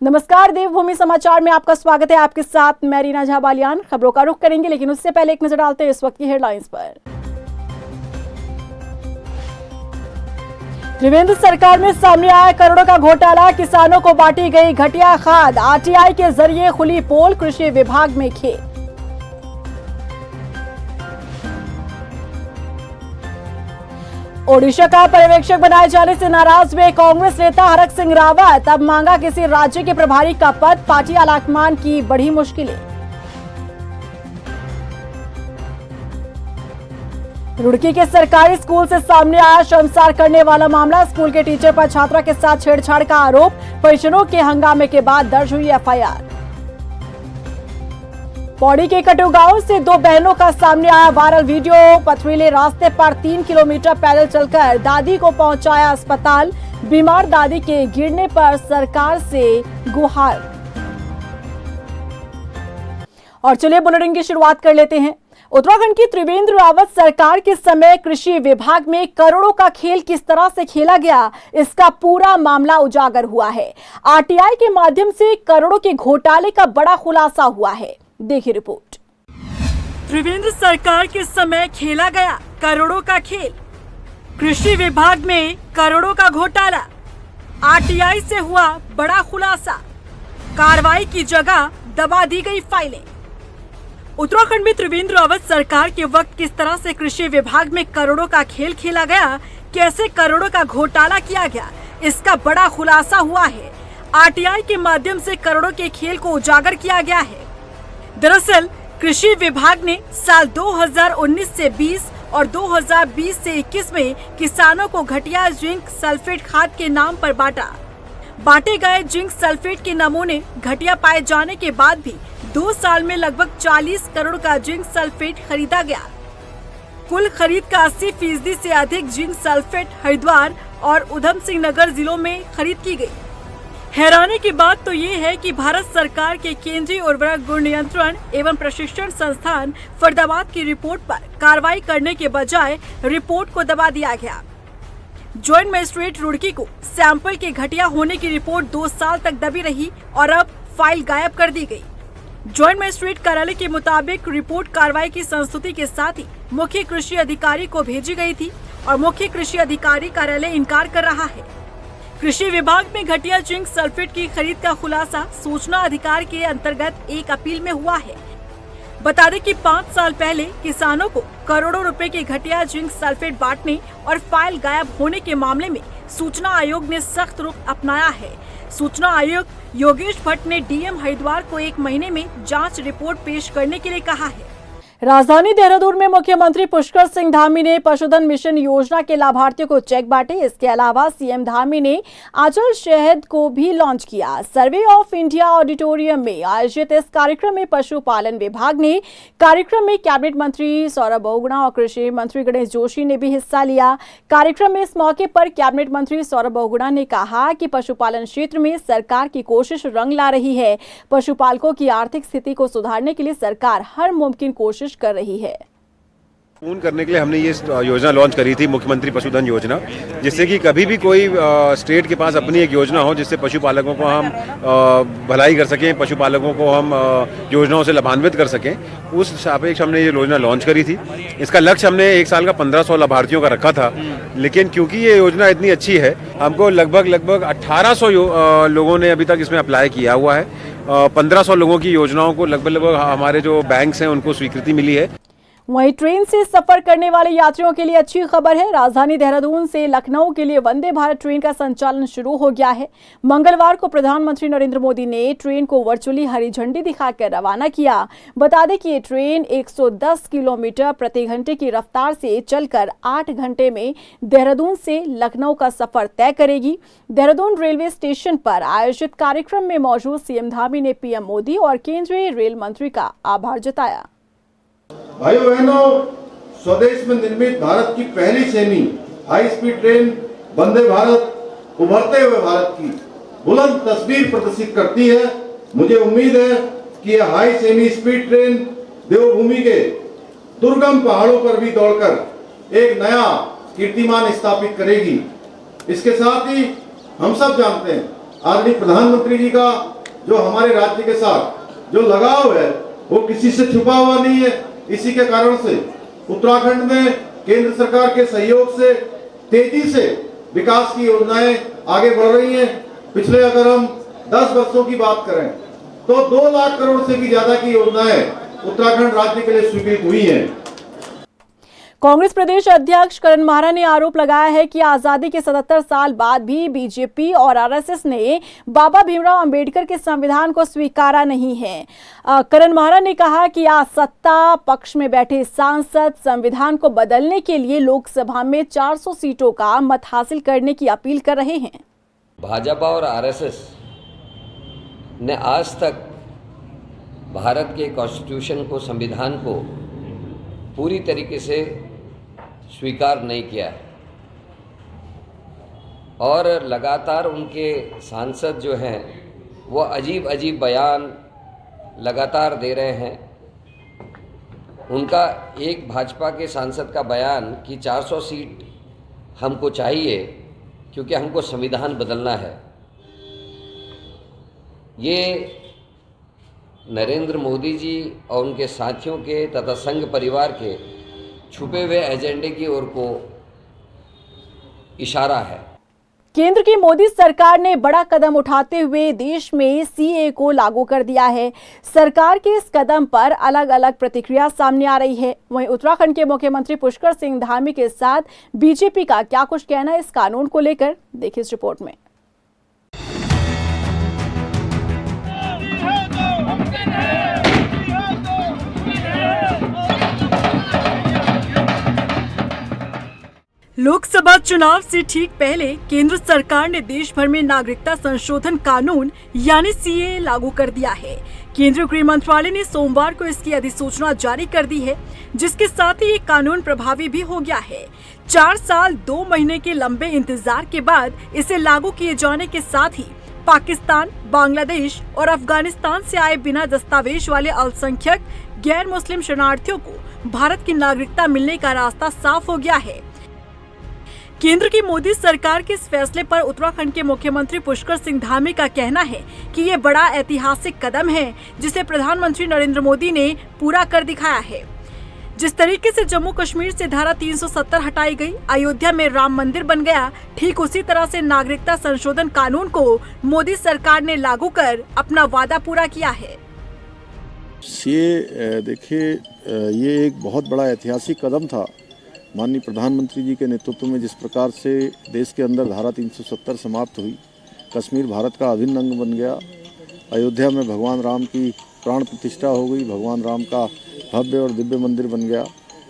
नमस्कार, देवभूमि समाचार में आपका स्वागत है। आपके साथ मैं रीना झा बालियान। खबरों का रुख करेंगे, लेकिन उससे पहले एक नजर डालते हैं इस वक्त की हेडलाइंस पर। त्रिवेंद्र सरकार में सामने आया करोड़ों का घोटाला, किसानों को बांटी गई घटिया खाद, आरटीआई के जरिए खुली पोल, कृषि विभाग में खेल। ओडिशा का पर्यवेक्षक बनाए जाने से नाराज हुए कांग्रेस नेता हरक सिंह रावत, अब मांगा किसी राज्य के प्रभारी का पद, पार्टी आलाकमान की बढ़ी मुश्किलें। रुड़की के सरकारी स्कूल से सामने आया शर्मसार करने वाला मामला, स्कूल के टीचर पर छात्रा के साथ छेड़छाड़ का आरोप, परिजनों के हंगामे के बाद दर्ज हुई एफआईआर। पौड़ी के कटु गांव से दो बहनों का सामने आया वायरल वीडियो, पथरीले रास्ते पर 3 किलोमीटर पैदल चलकर दादी को पहुंचाया अस्पताल, बीमार दादी के गिरने पर सरकार से गुहार। और चलिए बुलेटिन की शुरुआत कर लेते हैं। उत्तराखंड की त्रिवेंद्र रावत सरकार के समय कृषि विभाग में करोड़ों का खेल किस तरह से खेला गया, इसका पूरा मामला उजागर हुआ है। आरटीआई के माध्यम से करोड़ों के घोटाले का बड़ा खुलासा हुआ है। देखिए रिपोर्ट। त्रिवेंद्र सरकार के समय खेला गया करोड़ों का खेल, कृषि विभाग में करोड़ों का घोटाला, आरटीआई से हुआ बड़ा खुलासा, कार्रवाई की जगह दबा दी गई फाइलें। उत्तराखंड में त्रिवेंद्र रावत सरकार के वक्त किस तरह से कृषि विभाग में करोड़ों का खेल खेला गया, कैसे करोड़ों का घोटाला किया गया, इसका बड़ा खुलासा हुआ है। आरटीआई के माध्यम से करोड़ों के खेल को उजागर किया गया है। दरअसल कृषि विभाग ने साल 2019 से 20 और 2020 से 21 में किसानों को घटिया जिंक सल्फेट खाद के नाम पर बांटे गए जिंक सल्फेट के नमूने घटिया पाए जाने के बाद भी 2 साल में लगभग 40 करोड़ का जिंक सल्फेट खरीदा गया। कुल खरीद का 80% से अधिक जिंक सल्फेट हरिद्वार और उधम सिंह नगर जिलों में खरीद की गई। हैरानी की बात तो ये है कि भारत सरकार के केंद्रीय उर्वरक गुण नियंत्रण एवं प्रशिक्षण संस्थान फरीदाबाद की रिपोर्ट पर कार्रवाई करने के बजाय रिपोर्ट को दबा दिया गया। ज्वाइंट मजिस्ट्रेट रुड़की को सैंपल के घटिया होने की रिपोर्ट 2 साल तक दबी रही और अब फाइल गायब कर दी गई। ज्वाइंट मजिस्ट्रेट कार्यालय के मुताबिक रिपोर्ट कार्रवाई की संस्तुति के साथ ही मुख्य कृषि अधिकारी को भेजी गई थी और मुख्य कृषि अधिकारी कार्यालय इनकार कर रहा है। कृषि विभाग में घटिया जिंक सल्फेट की खरीद का खुलासा सूचना अधिकार के अंतर्गत एक अपील में हुआ है। बता दें कि 5 साल पहले किसानों को करोड़ों रुपए के घटिया जिंक सल्फेट बांटने और फाइल गायब होने के मामले में सूचना आयोग ने सख्त रुख अपनाया है। सूचना आयुक्त योगेश भट्ट ने डीएम हरिद्वार को 1 महीने में जांच रिपोर्ट पेश करने के लिए कहा है। राजधानी देहरादून में मुख्यमंत्री पुष्कर सिंह धामी ने पशुधन मिशन योजना के लाभार्थियों को चेक बांटे। इसके अलावा सीएम धामी ने आंचल शहद को भी लॉन्च किया। सर्वे ऑफ इंडिया ऑडिटोरियम में आयोजित इस कार्यक्रम में पशुपालन विभाग ने कार्यक्रम में कैबिनेट मंत्री सौरभ बहुगुणा और कृषि मंत्री गणेश जोशी ने भी हिस्सा लिया। कार्यक्रम में इस मौके पर कैबिनेट मंत्री सौरभ बहुगुणा ने कहा कि पशुपालन क्षेत्र में सरकार की कोशिश रंग ला रही है। पशुपालकों की आर्थिक स्थिति को सुधारने के लिए सरकार हर मुमकिन कोशिश कर रही है। पूर्ण करने के लिए हमने ये योजना लॉन्च करी थी, मुख्यमंत्री पशुधन योजना, जिससे कि कभी भी कोई स्टेट के पास अपनी एक योजना हो जिससे पशुपालकों को हम भलाई कर सकें, पशुपालकों को हम योजनाओं से लाभान्वित कर सकें। उस सापेक्ष हमने ये योजना लॉन्च करी थी। इसका लक्ष्य हमने 1 साल का 1500 लाभार्थियों का रखा था, लेकिन क्योंकि ये योजना इतनी अच्छी है, हमको लगभग 1800 लोगों ने अभी तक इसमें अप्लाई किया हुआ है। 1500 लोगों की योजनाओं को लगभग हमारे जो बैंक्स हैं उनको स्वीकृति मिली है। वहीं ट्रेन से सफर करने वाले यात्रियों के लिए अच्छी खबर है। राजधानी देहरादून से लखनऊ के लिए वंदे भारत ट्रेन का संचालन शुरू हो गया है। मंगलवार को प्रधानमंत्री नरेंद्र मोदी ने ट्रेन को वर्चुअली हरी झंडी दिखाकर रवाना किया। बता दें कि ये ट्रेन 110 किलोमीटर प्रति घंटे की रफ्तार से चलकर 8 घंटे में देहरादून से लखनऊ का सफर तय करेगी। देहरादून रेलवे स्टेशन पर आयोजित कार्यक्रम में मौजूद सीएम धामी ने पीएम मोदी और केंद्रीय रेल मंत्री का आभार जताया। भाइयों बहनों, स्वदेश में निर्मित भारत की पहली semi high speed train Vande Bharat उभरते हुए भारत की बुलंद तस्वीर प्रदर्शित करती है। मुझे उम्मीद है कि यह हाई सेमी स्पीड ट्रेन देवभूमि के दुर्गम पहाड़ों पर भी दौड़कर एक नया कीर्तिमान स्थापित करेगी। इसके साथ ही हम सब जानते हैं आदरणीय प्रधानमंत्री जी का जो हमारे राज्य के साथ जो लगाव है वो किसी से छुपा हुआ नहीं है। इसी के कारण से उत्तराखंड में केंद्र सरकार के सहयोग से तेजी से विकास की योजनाएं आगे बढ़ रही हैं। पिछले अगर हम 10 वर्षों की बात करें तो 2 लाख करोड़ से भी ज्यादा की योजनाएं उत्तराखंड राज्य के लिए स्वीकृत हुई हैं। कांग्रेस प्रदेश अध्यक्ष करण माहरा ने आरोप लगाया है कि आजादी के 77 साल बाद भी बीजेपी और आरएसएस ने बाबा भीमराव अंबेडकर के संविधान को स्वीकारा नहीं है। करण माहरा ने कहा कि आज सत्ता पक्ष में बैठे सांसद संविधान को बदलने के लिए लोकसभा में 400 सीटों का मत हासिल करने की अपील कर रहे हैं। भाजपा और आरएसएस ने आज तक भारत के कॉन्स्टिट्यूशन को, संविधान को पूरी तरीके से स्वीकार नहीं किया है और लगातार उनके सांसद जो हैं वो अजीब अजीब बयान लगातार दे रहे हैं। उनका एक भाजपा के सांसद का बयान कि 400 सीट हमको चाहिए क्योंकि हमको संविधान बदलना है, ये नरेंद्र मोदी जी और उनके साथियों के तथा संघ परिवार के छुपे हुए एजेंडे की ओर को इशारा है। केंद्र की मोदी सरकार ने बड़ा कदम उठाते हुए देश में सीए को लागू कर दिया है। सरकार के इस कदम पर अलग अलग प्रतिक्रिया सामने आ रही है। वहीं उत्तराखंड के मुख्यमंत्री पुष्कर सिंह धामी के साथ बीजेपी का क्या कुछ कहना है इस कानून को लेकर, देखिए इस रिपोर्ट में। लोकसभा चुनाव से ठीक पहले केंद्र सरकार ने देश भर में नागरिकता संशोधन कानून यानी सीए लागू कर दिया है। केंद्रीय गृह मंत्रालय ने सोमवार को इसकी अधिसूचना जारी कर दी है, जिसके साथ ही ये कानून प्रभावी भी हो गया है। 4 साल 2 महीने के लंबे इंतजार के बाद इसे लागू किए जाने के साथ ही पाकिस्तान, बांग्लादेश और अफगानिस्तान से आए बिना दस्तावेज वाले अल्पसंख्यक गैर मुस्लिम शरणार्थियों को भारत की नागरिकता मिलने का रास्ता साफ हो गया है। केंद्र की मोदी सरकार के इस फैसले पर उत्तराखंड के मुख्यमंत्री पुष्कर सिंह धामी का कहना है कि ये बड़ा ऐतिहासिक कदम है जिसे प्रधानमंत्री नरेंद्र मोदी ने पूरा कर दिखाया है। जिस तरीके से जम्मू कश्मीर से धारा 370 हटाई गई, अयोध्या में राम मंदिर बन गया, ठीक उसी तरह से नागरिकता संशोधन कानून को मोदी सरकार ने लागू कर अपना वादा पूरा किया है। ये देखिए, ये एक बहुत बड़ा ऐतिहासिक कदम था। माननीय प्रधानमंत्री जी के नेतृत्व में जिस प्रकार से देश के अंदर धारा 370 समाप्त हुई, कश्मीर भारत का अभिन्न अंग बन गया, अयोध्या में भगवान राम की प्राण प्रतिष्ठा हो गई, भगवान राम का भव्य और दिव्य मंदिर बन गया।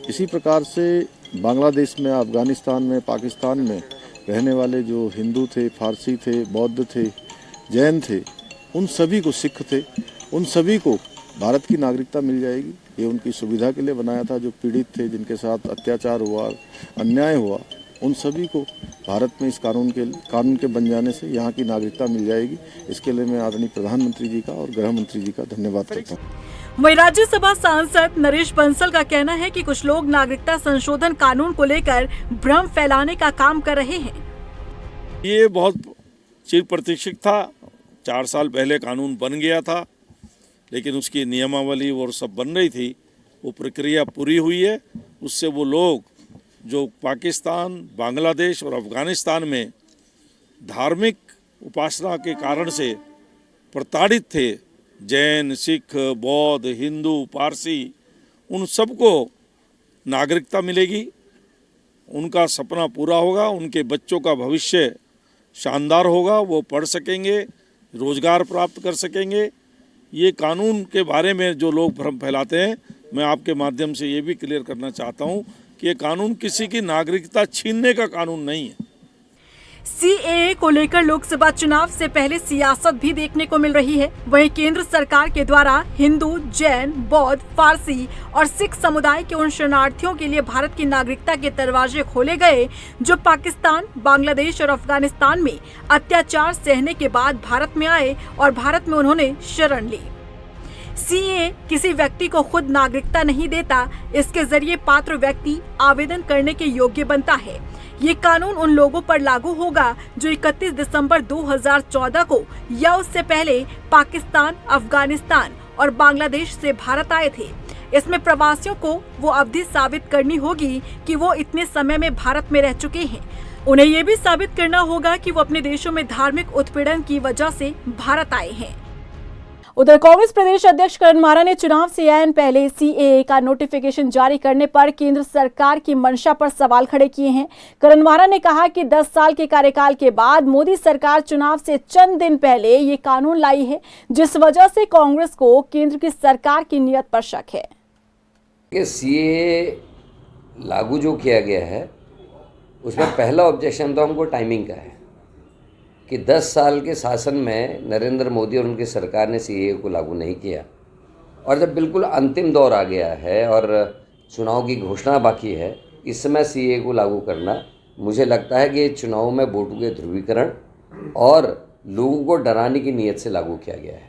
इसी प्रकार से बांग्लादेश में, अफगानिस्तान में, पाकिस्तान में रहने वाले जो हिंदू थे, फारसी थे, बौद्ध थे, जैन थे, उन सभी को, सिख थे, उन सभी को भारत की नागरिकता मिल जाएगी। ये उनकी सुविधा के लिए बनाया था। जो पीड़ित थे, जिनके साथ अत्याचार हुआ, अन्याय हुआ, उन सभी को भारत में इस कानून के बन जाने से यहाँ की नागरिकता मिल जाएगी। इसके लिए मैं आदरणीय प्रधानमंत्री जी का और गृह मंत्री जी का धन्यवाद करता हूँ। वहीं राज्यसभा सांसद नरेश बंसल का कहना है कि कुछ लोग नागरिकता संशोधन कानून को लेकर भ्रम फैलाने का काम कर रहे हैं। ये बहुत चिर प्रतीक्षित था। 4 साल पहले कानून बन गया था, लेकिन उसकी नियमावली और सब बन रही थी, वो प्रक्रिया पूरी हुई है। उससे वो लोग जो पाकिस्तान, बांग्लादेश और अफगानिस्तान में धार्मिक उपासना के कारण से प्रताड़ित थे, जैन, सिख, बौद्ध, हिंदू, पारसी, उन सबको नागरिकता मिलेगी। उनका सपना पूरा होगा, उनके बच्चों का भविष्य शानदार होगा, वो पढ़ सकेंगे, रोजगार प्राप्त कर सकेंगे। ये कानून के बारे में जो लोग भ्रम फैलाते हैं, मैं आपके माध्यम से ये भी क्लियर करना चाहता हूँ कि ये कानून किसी की नागरिकता छीनने का कानून नहीं है। सीएए को लेकर लोकसभा चुनाव से पहले सियासत भी देखने को मिल रही है। वहीं केंद्र सरकार के द्वारा हिंदू, जैन, बौद्ध, फारसी और सिख समुदाय के उन शरणार्थियों के लिए भारत की नागरिकता के दरवाजे खोले गए जो पाकिस्तान, बांग्लादेश और अफगानिस्तान में अत्याचार सहने के बाद भारत में आए और भारत में उन्होंने शरण ली। सीएए किसी व्यक्ति को खुद नागरिकता नहीं देता, इसके जरिए पात्र व्यक्ति आवेदन करने के योग्य बनता है। ये कानून उन लोगों पर लागू होगा जो 31 दिसंबर 2014 को या उससे पहले पाकिस्तान, अफगानिस्तान और बांग्लादेश से भारत आए थे। इसमें प्रवासियों को वो अवधि साबित करनी होगी कि वो इतने समय में भारत में रह चुके हैं। उन्हें ये भी साबित करना होगा कि वो अपने देशों में धार्मिक उत्पीड़न की वजह से भारत आए हैं। उधर कांग्रेस प्रदेश अध्यक्ष करण मारा ने चुनाव से ऐन पहले सीएए का नोटिफिकेशन जारी करने पर केंद्र सरकार की मंशा पर सवाल खड़े किए हैं। करण मारा ने कहा कि 10 साल के कार्यकाल के बाद मोदी सरकार चुनाव से चंद दिन पहले ये कानून लाई है, जिस वजह से कांग्रेस को केंद्र की सरकार की नीयत पर शक है। सीएए लागू जो किया गया है उसमें पहला ऑब्जेक्शन तो हमको टाइमिंग का है कि 10 साल के शासन में नरेंद्र मोदी और उनकी सरकार ने सीएए को लागू नहीं किया, और जब बिल्कुल अंतिम दौर आ गया है और चुनाव की घोषणा बाकी है, इस समय सीएए को लागू करना मुझे लगता है कि चुनाव में वोटों के ध्रुवीकरण और लोगों को डराने की नीयत से लागू किया गया है।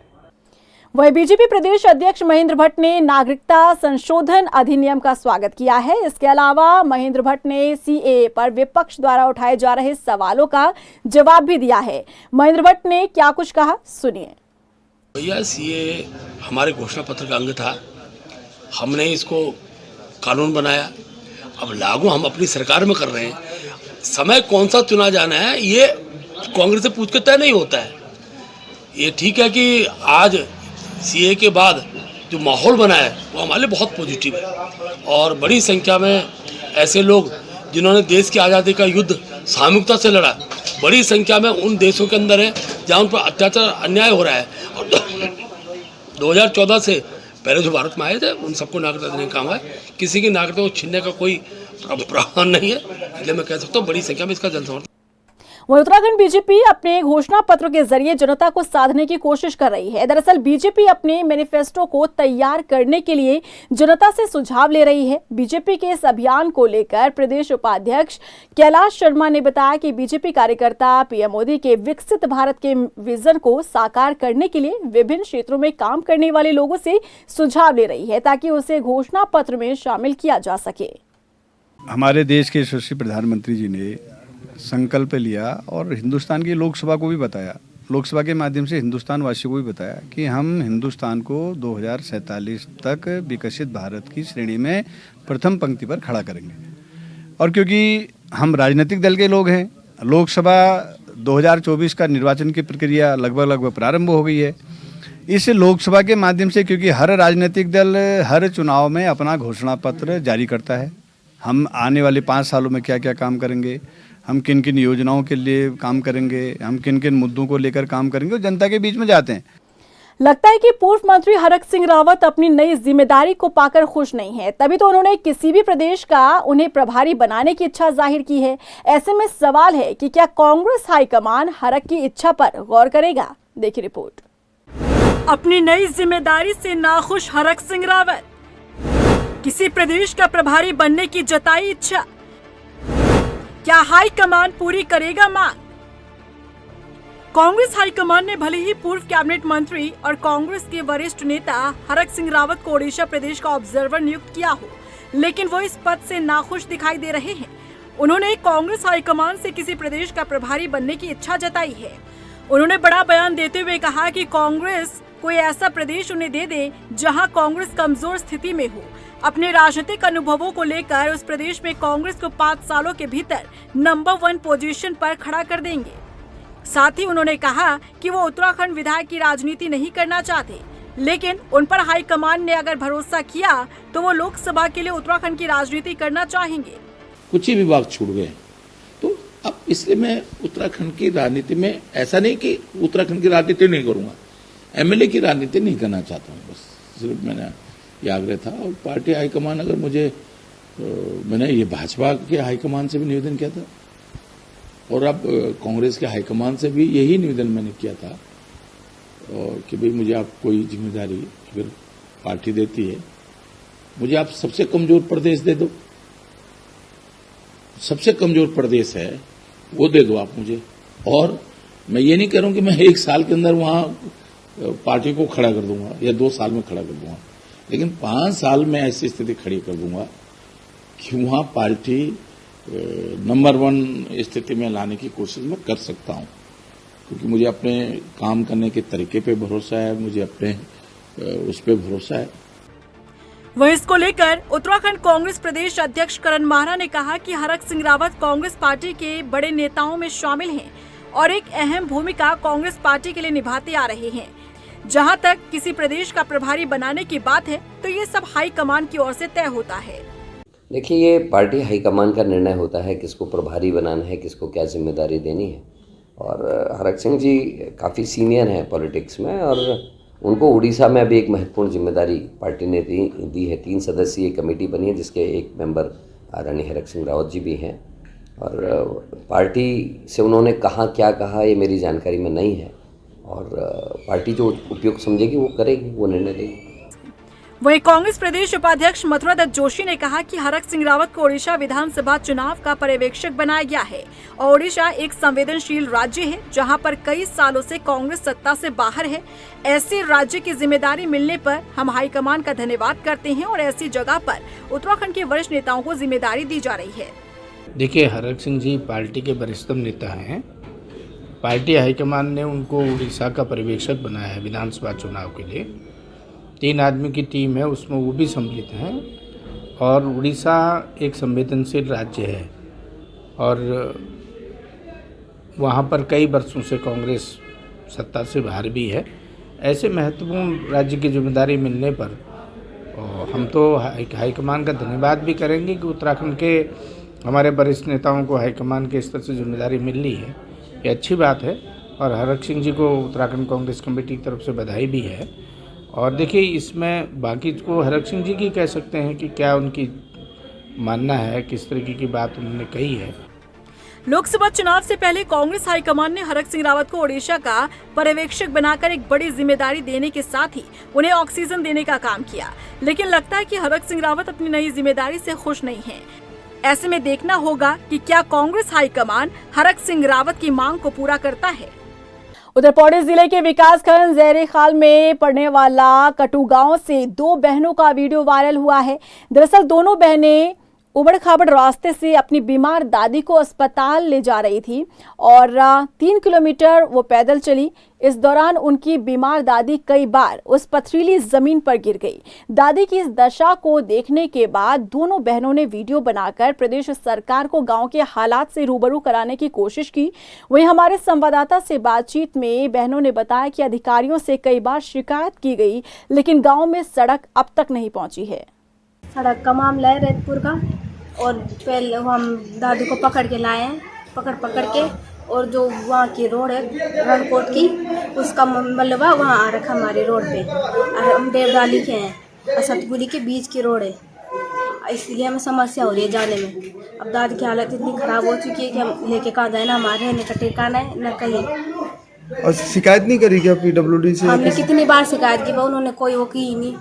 वहीं बीजेपी प्रदेश अध्यक्ष महेंद्र भट्ट ने नागरिकता संशोधन अधिनियम का स्वागत किया है। इसके अलावा महेंद्र भट्ट ने सीएए पर विपक्ष द्वारा उठाए जा रहे सवालों का जवाब भी दिया है। महेंद्र भट्ट ने क्या कुछ कहा, सुनिए। भैया, सीएए हमारे घोषणा पत्र का अंग था, हमने इसको कानून बनाया, अब लागू हम अपनी सरकार में कर रहे हैं। समय कौन सा चुना जाना है ये कांग्रेस से पूछ के तय नहीं होता है। ये ठीक है कि आज सीए के बाद जो माहौल बना है वो हमारे लिए बहुत पॉजिटिव है, और बड़ी संख्या में ऐसे लोग जिन्होंने देश की आज़ादी का युद्ध सामूहिकता से लड़ा, बड़ी संख्या में उन देशों के अंदर है जहाँ उन पर अत्याचार अन्याय हो रहा है, और 2014 से पहले जो भारत में आए थे उन सबको नागरिकता देने का काम है। किसी की नागरिकता को छीनने का कोई प्रावधान नहीं है, इसलिए मैं कह सकता हूँ बड़ी संख्या में इसका जन समर्थन। वहीं उत्तराखंड बीजेपी अपने घोषणा पत्र के जरिए जनता को साधने की कोशिश कर रही है। दरअसल बीजेपी अपने मैनिफेस्टो को तैयार करने के लिए जनता से सुझाव ले रही है। बीजेपी के इस अभियान को लेकर प्रदेश उपाध्यक्ष कैलाश शर्मा ने बताया कि बीजेपी कार्यकर्ता पीएम मोदी के विकसित भारत के विजन को साकार करने के लिए विभिन्न क्षेत्रों में काम करने वाले लोगों से सुझाव ले रही है ताकि उसे घोषणा पत्र में शामिल किया जा सके। हमारे देश के यशस्वी प्रधानमंत्री जी ने संकल्प लिया और हिंदुस्तान की लोकसभा को भी बताया, लोकसभा के माध्यम से हिंदुस्तान वासियों को भी बताया कि हम हिंदुस्तान को 2047 तक विकसित भारत की श्रेणी में प्रथम पंक्ति पर खड़ा करेंगे। और क्योंकि हम राजनीतिक दल के लोग हैं, लोकसभा 2024 का निर्वाचन की प्रक्रिया लगभग प्रारंभ हो गई है। इस लोकसभा के माध्यम से क्योंकि हर राजनीतिक दल हर चुनाव में अपना घोषणा पत्र जारी करता है, हम आने वाले 5 सालों में क्या क्या काम करेंगे, हम किन किन योजनाओं के लिए काम करेंगे, हम किन किन मुद्दों को लेकर काम करेंगे, और जनता के बीच में जाते हैं। लगता है कि पूर्व मंत्री हरक सिंह रावत अपनी नई जिम्मेदारी को पाकर खुश नहीं है, तभी तो उन्होंने किसी भी प्रदेश का उन्हें प्रभारी बनाने की इच्छा जाहिर की है। ऐसे में सवाल है कि क्या कांग्रेस हाईकमान हरक की इच्छा पर गौर करेगा। देखिए रिपोर्ट। अपनी नई जिम्मेदारी से नाखुश हरक सिंह रावत, किसी प्रदेश का प्रभारी बनने की जताई इच्छा, क्या हाईकमान पूरी करेगा मांग? कांग्रेस हाईकमान ने भले ही पूर्व कैबिनेट मंत्री और कांग्रेस के वरिष्ठ नेता हरक सिंह रावत को ओडिशा प्रदेश का ऑब्जर्वर नियुक्त किया हो, लेकिन वो इस पद से नाखुश दिखाई दे रहे हैं। उन्होंने कांग्रेस हाईकमान से किसी प्रदेश का प्रभारी बनने की इच्छा जताई है। उन्होंने बड़ा बयान देते हुए कहा कि कांग्रेस कोई ऐसा प्रदेश उन्हें दे दे जहां कांग्रेस कमजोर स्थिति में हो। अपने राजनीतिक अनुभवों को लेकर उस प्रदेश में कांग्रेस को 5 सालों के भीतर नंबर 1 पोजीशन पर खड़ा कर देंगे। साथ ही उन्होंने कहा कि वो उत्तराखंड विधायक की राजनीति नहीं करना चाहते, लेकिन उन पर हाईकमान ने अगर भरोसा किया तो वो लोकसभा के लिए उत्तराखंड की राजनीति करना चाहेंगे। कुछ ही विभाग छूट गए, तो अब इसलिए मैं उत्तराखंड की राजनीति में ऐसा नहीं कि उत्तराखंड की राजनीति नहीं करूंगा, एमएलए की राजनीति नहीं करना चाहता हूँ। बस सिर्फ मैंने ये आग्रह था, और पार्टी हाईकमान अगर मुझे मैंने ये भाजपा के हाईकमान से भी निवेदन किया था, और अब कांग्रेस के हाईकमान से भी यही निवेदन मैंने किया था, और कि भाई मुझे आप कोई जिम्मेदारी अगर पार्टी देती है, मुझे आप सबसे कमजोर प्रदेश दे दो, सबसे कमजोर प्रदेश है वो दे दो आप मुझे। और मैं ये नहीं कह रहा हूं कि मैं 1 साल के अंदर वहां पार्टी को खड़ा कर दूंगा या 2 साल में खड़ा कर दूंगा, लेकिन 5 साल में ऐसी स्थिति खड़ी कर दूंगा कि वहां पार्टी नंबर 1 स्थिति में लाने की कोशिश मैं कर सकता हूं, क्योंकि मुझे अपने काम करने के तरीके पे भरोसा है, मुझे अपने उस पे भरोसा है। वहीं इसको लेकर उत्तराखंड कांग्रेस प्रदेश अध्यक्ष करण माहरा ने कहा कि हरक सिंह रावत कांग्रेस पार्टी के बड़े नेताओं में शामिल हैं और एक अहम भूमिका कांग्रेस पार्टी के लिए निभाते आ रहे हैं। जहां तक किसी प्रदेश का प्रभारी बनाने की बात है तो ये सब हाईकमान की ओर से तय होता है। देखिए, ये पार्टी हाईकमान का निर्णय होता है किसको प्रभारी बनाना है, किसको क्या जिम्मेदारी देनी है। और हरक सिंह जी काफ़ी सीनियर हैं पॉलिटिक्स में और उनको उड़ीसा में अभी एक महत्वपूर्ण जिम्मेदारी पार्टी ने दी है। 3 सदस्यीय कमेटी बनी है जिसके एक मेंबर आदरणीय हरक सिंह रावत जी भी हैं। और पार्टी से उन्होंने कहाँ क्या कहा ये मेरी जानकारी में नहीं है और पार्टी जो उपयुक्त समझेगी वो करेगी, वो निर्णय लेगी। वहीं कांग्रेस प्रदेश उपाध्यक्ष मथुरा दत्त जोशी ने कहा कि हरक सिंह रावत को ओडिशा विधानसभा चुनाव का पर्यवेक्षक बनाया गया है और ओडिशा एक संवेदनशील राज्य है जहां पर कई सालों से कांग्रेस सत्ता से बाहर है। ऐसे राज्य की जिम्मेदारी मिलने पर हम हाईकमान का धन्यवाद करते हैं और ऐसी जगह पर उत्तराखंड के वरिष्ठ नेताओं को जिम्मेदारी दी जा रही है। देखिए, हरक सिंह जी पार्टी के वरिष्ठतम नेता हैं। पार्टी हाईकमान ने उनको उड़ीसा का पर्यवेक्षक बनाया है विधानसभा चुनाव के लिए। 3 आदमी की टीम है, उसमें वो भी सम्मिलित हैं। और उड़ीसा एक संवेदनशील राज्य है और वहाँ पर कई वर्षों से कांग्रेस सत्ता से बाहर भी है। ऐसे महत्वपूर्ण राज्य की जिम्मेदारी मिलने पर हम तो हाईकमान का धन्यवाद भी करेंगे कि उत्तराखंड के हमारे वरिष्ठ नेताओं को हाईकमान के स्तर से जिम्मेदारी मिल रही है। ये अच्छी बात है और हरक सिंह जी को उत्तराखंड कांग्रेस कमेटी की तरफ से बधाई भी है। और देखिए, इसमें बाकी को हरक सिंह जी की कह सकते हैं कि क्या उनकी मानना है, किस तरीके की बात उन्होंने कही है। लोकसभा चुनाव से पहले कांग्रेस हाईकमान ने हरक सिंह रावत को ओडिशा का पर्यवेक्षक बनाकर एक बड़ी जिम्मेदारी देने के साथ ही उन्हें ऑक्सीजन देने का काम किया। लेकिन लगता है कि हरक सिंह रावत अपनी नई जिम्मेदारी से खुश नहीं हैं। ऐसे में देखना होगा कि क्या कांग्रेस हाईकमान हरक सिंह रावत की मांग को पूरा करता है। उधर पौड़ी जिले के विकासखंड जहरे खाल में पड़ने वाला कटु गांव से 2 बहनों का वीडियो वायरल हुआ है। दरअसल दोनों बहनें उबड़ खाबड़ रास्ते से अपनी बीमार दादी को अस्पताल ले जा रही थी और 3 किलोमीटर वो पैदल चली। इस दौरान उनकी बीमार दादी कई बार उस पथरीली जमीन पर गिर गई। दादी की इस दशा को देखने के बाद दोनों बहनों ने वीडियो बनाकर प्रदेश सरकार को गांव के हालात से रूबरू कराने की कोशिश की। वहीं हमारे संवाददाता से बातचीत में बहनों ने बताया कि अधिकारियों से कई बार शिकायत की गई लेकिन गाँव में सड़क अब तक नहीं पहुंची है। सड़क का मामला है रेतपुर का और पहले हम दादी को पकड़ के लाए हैं, पकड़ के और जो वहाँ की रोड है रणकोट की उसका मलबा वहाँ आ रखा हमारी रोड पे। हम देवडाली के हैं और सतपुरी के बीच की रोड है, इसलिए हमें समस्या हो रही है जाने में। अब दादी की हालत इतनी ख़राब हो चुकी है कि हम लेके कहाँ जाए, ना हमारे रहने का ठिकाना है न कहीं। और शिकायत नहीं करी क्या PWD से? हमने कितनी बार शिकायत की, उन्होंने कोई वो की ही नहीं।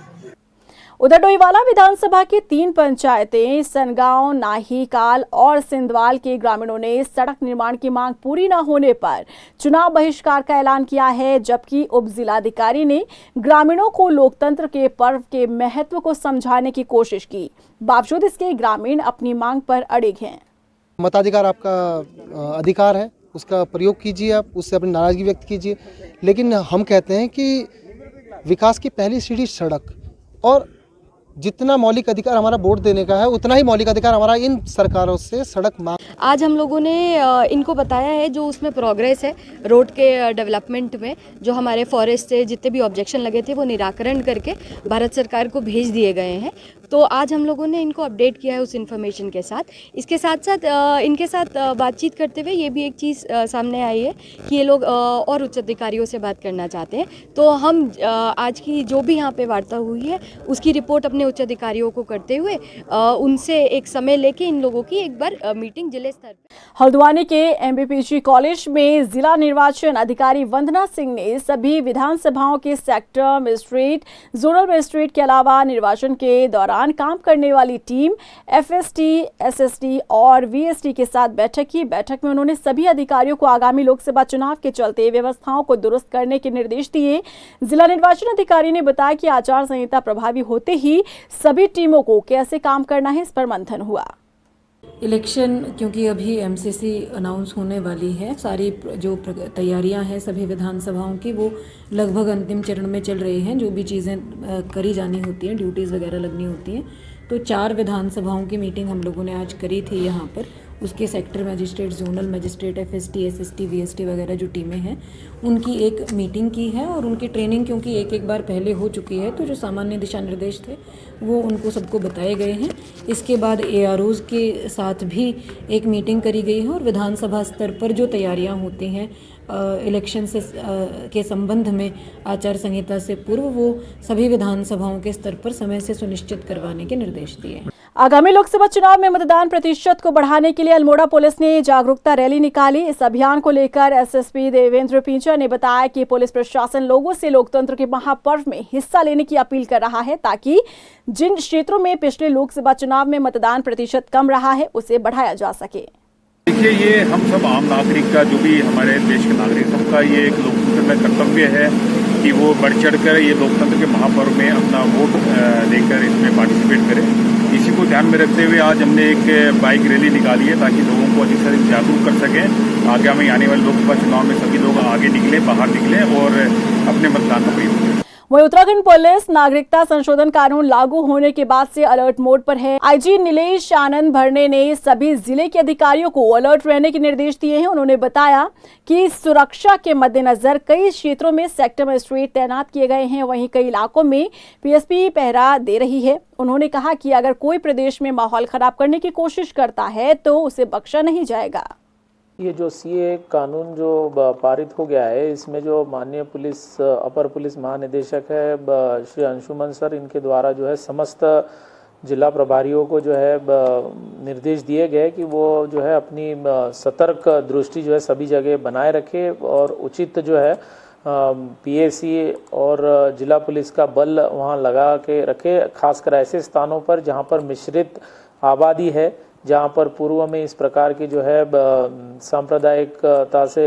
उधर डोईवाला विधानसभा की 3 पंचायतें सनगांव, नाही, काल और सिंधवाल के ग्रामीणों ने सड़क निर्माण की मांग पूरी न होने पर चुनाव बहिष्कार का ऐलान किया है, जबकि उप जिलाधिकारी ने ग्रामीणों को लोकतंत्र के पर्व के महत्व को समझाने की कोशिश की। बावजूद इसके ग्रामीण अपनी मांग पर अड़िग हैं। मताधिकार आपका अधिकार है, उसका प्रयोग कीजिए, आप उससे अपनी नाराजगी व्यक्त कीजिए। लेकिन हम कहते हैं कि विकास की पहली सीढ़ी सड़क, और जितना मौलिक अधिकार हमारा वोट देने का है उतना ही मौलिक अधिकार हमारा इन सरकारों से सड़क मांग। आज हम लोगों ने इनको बताया है जो उसमें प्रोग्रेस है रोड के डेवलपमेंट में, जो हमारे फॉरेस्ट से जितने भी ऑब्जेक्शन लगे थे वो निराकरण करके भारत सरकार को भेज दिए गए हैं। तो आज हम लोगों ने इनको अपडेट किया है उस इन्फॉर्मेशन के साथ। इसके साथ साथ इनके साथ बातचीत करते हुए ये भी एक चीज़ सामने आई है कि ये लोग और उच्च अधिकारियों से बात करना चाहते हैं। तो हम आज की जो भी यहाँ पे वार्ता हुई है उसकी रिपोर्ट अपने उच्च अधिकारियों को करते हुए उनसे एक समय लेके इन लोगों की एक बार मीटिंग जिले स्तर पर। हल्द्वानी के MBPG कॉलेज में जिला निर्वाचन अधिकारी वंदना सिंह ने सभी विधानसभाओं के सेक्टर मजिस्ट्रेट, जोनल मजिस्ट्रेट के अलावा निर्वाचन के दौरान काम करने वाली टीम FST, SST और VST के साथ बैठक की। बैठक में उन्होंने सभी अधिकारियों को आगामी लोकसभा चुनाव के चलते व्यवस्थाओं को दुरुस्त करने के निर्देश दिए। जिला निर्वाचन अधिकारी ने बताया कि आचार संहिता प्रभावी होते ही सभी टीमों को कैसे काम करना है इस पर मंथन हुआ। इलेक्शन क्योंकि अभी एमसीसी अनाउंस होने वाली है, सारी जो तैयारियां हैं सभी विधानसभाओं की वो लगभग अंतिम चरण में चल रही हैं। जो भी चीज़ें करी जानी होती हैं, ड्यूटीज़ वगैरह लगनी होती हैं, तो 4 विधानसभाओं की मीटिंग हम लोगों ने आज करी थी यहाँ पर। उसके sector magistrate, zonal magistrate, FST, SST, VST वगैरह जो टीमें हैं उनकी एक मीटिंग की है और उनकी ट्रेनिंग क्योंकि एक बार पहले हो चुकी है, तो जो सामान्य दिशा निर्देश थे वो उनको सबको बताए गए हैं। इसके बाद एआरओज़ के साथ भी एक मीटिंग करी गई है और विधानसभा स्तर पर जो तैयारियां होती हैं इलेक्शन से के संबंध में आचार संहिता से पूर्व, वो सभी विधानसभाओं के स्तर पर समय से सुनिश्चित करवाने के निर्देश दिए हैं। आगामी लोकसभा चुनाव में मतदान प्रतिशत को बढ़ाने के लिए अल्मोड़ा पुलिस ने जागरूकता रैली निकाली। इस अभियान को लेकर एसएसपी देवेंद्र पिंचा ने बताया कि पुलिस प्रशासन लोगों से लोकतंत्र के महापर्व में हिस्सा लेने की अपील कर रहा है ताकि जिन क्षेत्रों में पिछले लोकसभा चुनाव में मतदान प्रतिशत कम रहा है उसे बढ़ाया जा सके। देखिए, ये हम सब आम नागरिक का, जो भी हमारे देश के नागरिक सबका ये एक लोकतंत्र में कर्तव्य है कि वो बढ़ चढ़कर ये लोकतंत्र के महापर्व में अपना वोट देकर इसमें पार्टिसिपेट करें। इसी को ध्यान में रखते हुए आज हमने एक बाइक रैली निकाली है ताकि लोगों को अधिक से अधिक जागरूक कर सकें। आगामी आने वाले लोकसभा चुनाव में सभी लोग आगे निकलें, बाहर निकलें और अपने मतदान का प्रयोग करें। वहीं उत्तराखंड पुलिस नागरिकता संशोधन कानून लागू होने के बाद से अलर्ट मोड पर है। आईजी नीलेश आनंद भरने ने सभी जिले के अधिकारियों को अलर्ट रहने के निर्देश दिए हैं। उन्होंने बताया कि सुरक्षा के मद्देनजर कई क्षेत्रों में सेक्टर मजिस्ट्रेट तैनात किए गए हैं, वहीं कई इलाकों में पीएसपी पहरा दे रही है। उन्होंने कहा कि अगर कोई प्रदेश में माहौल खराब करने की कोशिश करता है तो उसे बख्शा नहीं जाएगा। ये जो सीए कानून जो पारित हो गया है, इसमें जो माननीय अपर पुलिस महानिदेशक है श्री अंशुमन सर, इनके द्वारा जो है समस्त जिला प्रभारियों को जो है निर्देश दिए गए कि वो जो है अपनी सतर्क दृष्टि जो है सभी जगह बनाए रखे और उचित जो है पीएसी और जिला पुलिस का बल वहाँ लगा के रखे, खासकर ऐसे स्थानों पर जहाँ पर मिश्रित आबादी है, जहाँ पर पूर्व में इस प्रकार की जो है सांप्रदायिकता से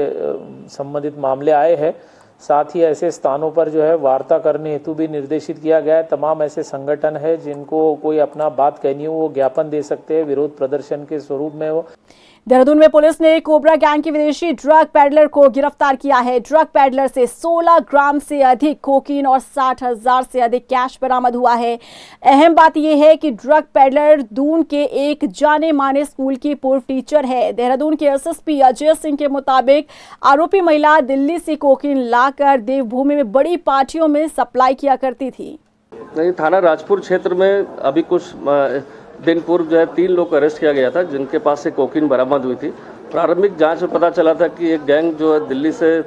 संबंधित मामले आए हैं। साथ ही ऐसे स्थानों पर जो है वार्ता करने हेतु भी निर्देशित किया गया है। तमाम ऐसे संगठन है जिनको कोई अपना बात कहनी हो वो ज्ञापन दे सकते हैं, विरोध प्रदर्शन के स्वरूप में हो। देहरादून में पुलिस ने कोबरा गैंग के विदेशी ड्रग पैडलर को गिरफ्तार किया है। ड्रग पैडलर से 16 ग्राम से अधिक कोकीन और 60,000 से अधिक कैश बरामद हुआ है। अहम बात यह है कि ड्रग पैडलर दून के एक जाने माने स्कूल की पूर्व टीचर है। देहरादून के एसएसपी अजय सिंह के मुताबिक आरोपी महिला दिल्ली से कोकीन लाकर देवभूमि में बड़ी पार्टियों में सप्लाई किया करती थी। थाना राजपुर क्षेत्र में अभी कुछ दिन पूर्व जो है 3 लोग को अरेस्ट किया गया था जिनके पास से कोकीन बरामद हुई थी। प्रारंभिक जांच में पता चला था कि एक गैंग जो है दिल्ली से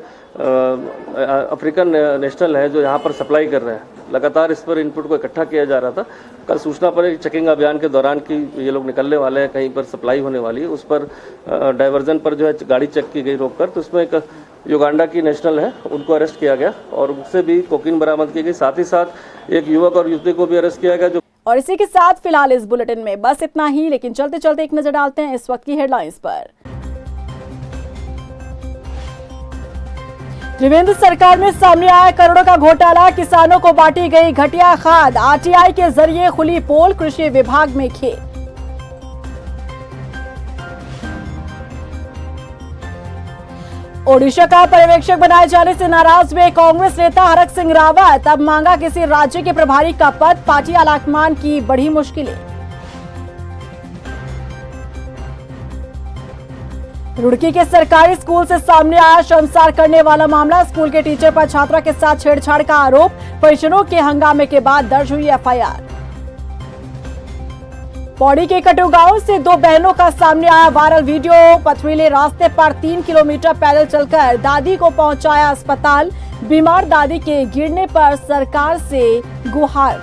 अफ्रीकन नेशनल है जो यहाँ पर सप्लाई कर रहे हैं। लगातार इस पर इनपुट को इकट्ठा किया जा रहा था। कल सूचना पर एक चेकिंग अभियान के दौरान कि ये लोग निकलने वाले हैं, कहीं पर सप्लाई होने वाली है, उस पर डाइवर्जन पर जो है गाड़ी चेक की गई रोककर, तो उसमें एक युगांडा की नेशनल है उनको अरेस्ट किया गया और उससे भी कोकीन बरामद की गई। साथ ही साथ एक युवक और युवती को भी अरेस्ट किया गया। और इसी के साथ फिलहाल इस बुलेटिन में बस इतना ही, लेकिन चलते चलते एक नजर डालते हैं इस वक्त की हेडलाइंस पर। त्रिवेंद्र सरकार में सामने आया करोड़ों का घोटाला, किसानों को बांटी गई घटिया खाद, आरटीआई के जरिए खुली पोल, कृषि विभाग में खेत। ओडिशा का पर्यवेक्षक बनाए जाने से नाराज हुए कांग्रेस नेता हरक सिंह रावत, अब मांगा किसी राज्य के प्रभारी का पद, पार्टी आलाकमान की बढ़ी मुश्किलें। रुड़की के सरकारी स्कूल से सामने आया शर्मसार करने वाला मामला, स्कूल के टीचर पर छात्रा के साथ छेड़छाड़ का आरोप, परिजनों के हंगामे के बाद दर्ज हुई एफआईआर। पौड़ी के कटु गांव से 2 बहनों का सामने आया वायरल वीडियो, पथरीले रास्ते पर 3 किलोमीटर पैदल चलकर दादी को पहुंचाया अस्पताल, बीमार दादी के गिरने पर सरकार से गुहार।